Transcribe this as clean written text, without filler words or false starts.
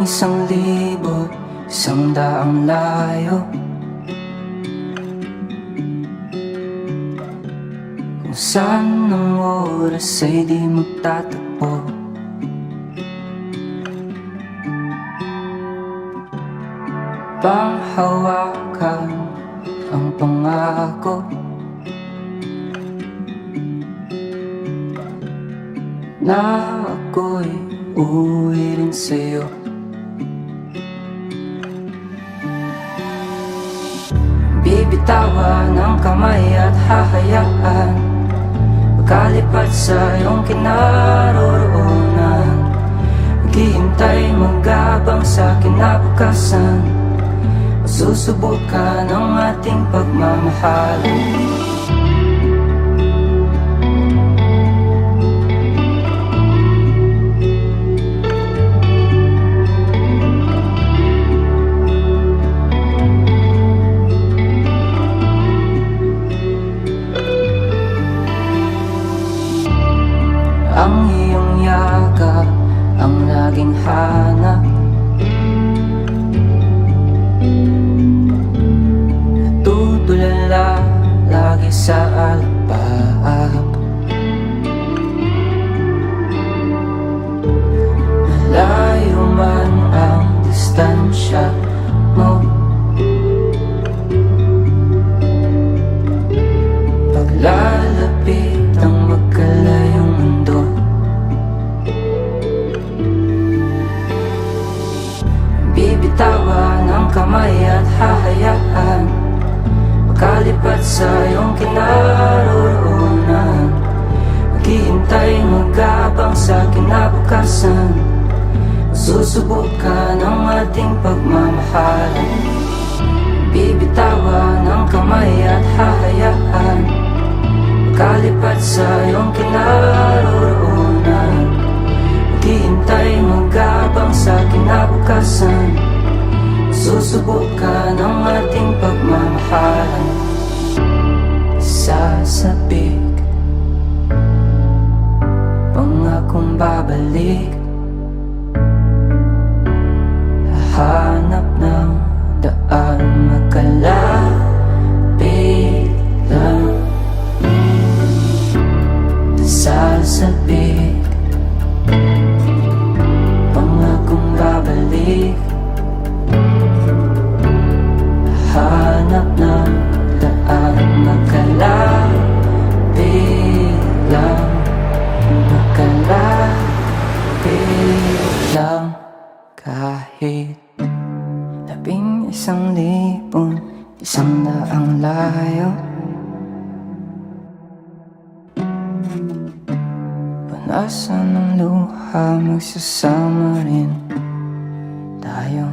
1,000, 100 layo. Kung saan ang oras ay di magtatagpo. Panghawakan ang pangako na ako'y uuwi rin sa'yo. Bibitawan ang kamay at hahayaan magkalipad sa iyong kinaroroonan. Maghihintay, magabang sa kinabukasan. Masusubukan ang ating pagmamahalan. Ang iyong yakap ang laging hanap. Natutulala lagi sa alpaap. Malayo man ang distansya mo, paglalapit ang magkalayong mundo. Bibitawan ang kamay at hahayaan magkalipad sa iyong kinaroroonan. Maghihintay, magabang sa kinabukasan. Masusubukan ang ating pagmamahalan. Bibitawan ang kamay at hahayaan magkalipad sa iyong kinaroroonan. Maghihintay, magabang sa kinabukasan. Susubukan ang ating pagmamahalan. Sasabik, pangakong babalik. Hahanap ng daan magkalapit lang. Sasabik, pangakong babalik. Hanap ng daan magkalapit lang. Magkalapit lang. Kahit 11,000, 100 layo. Panasan ng luha, magsasama rin tayo.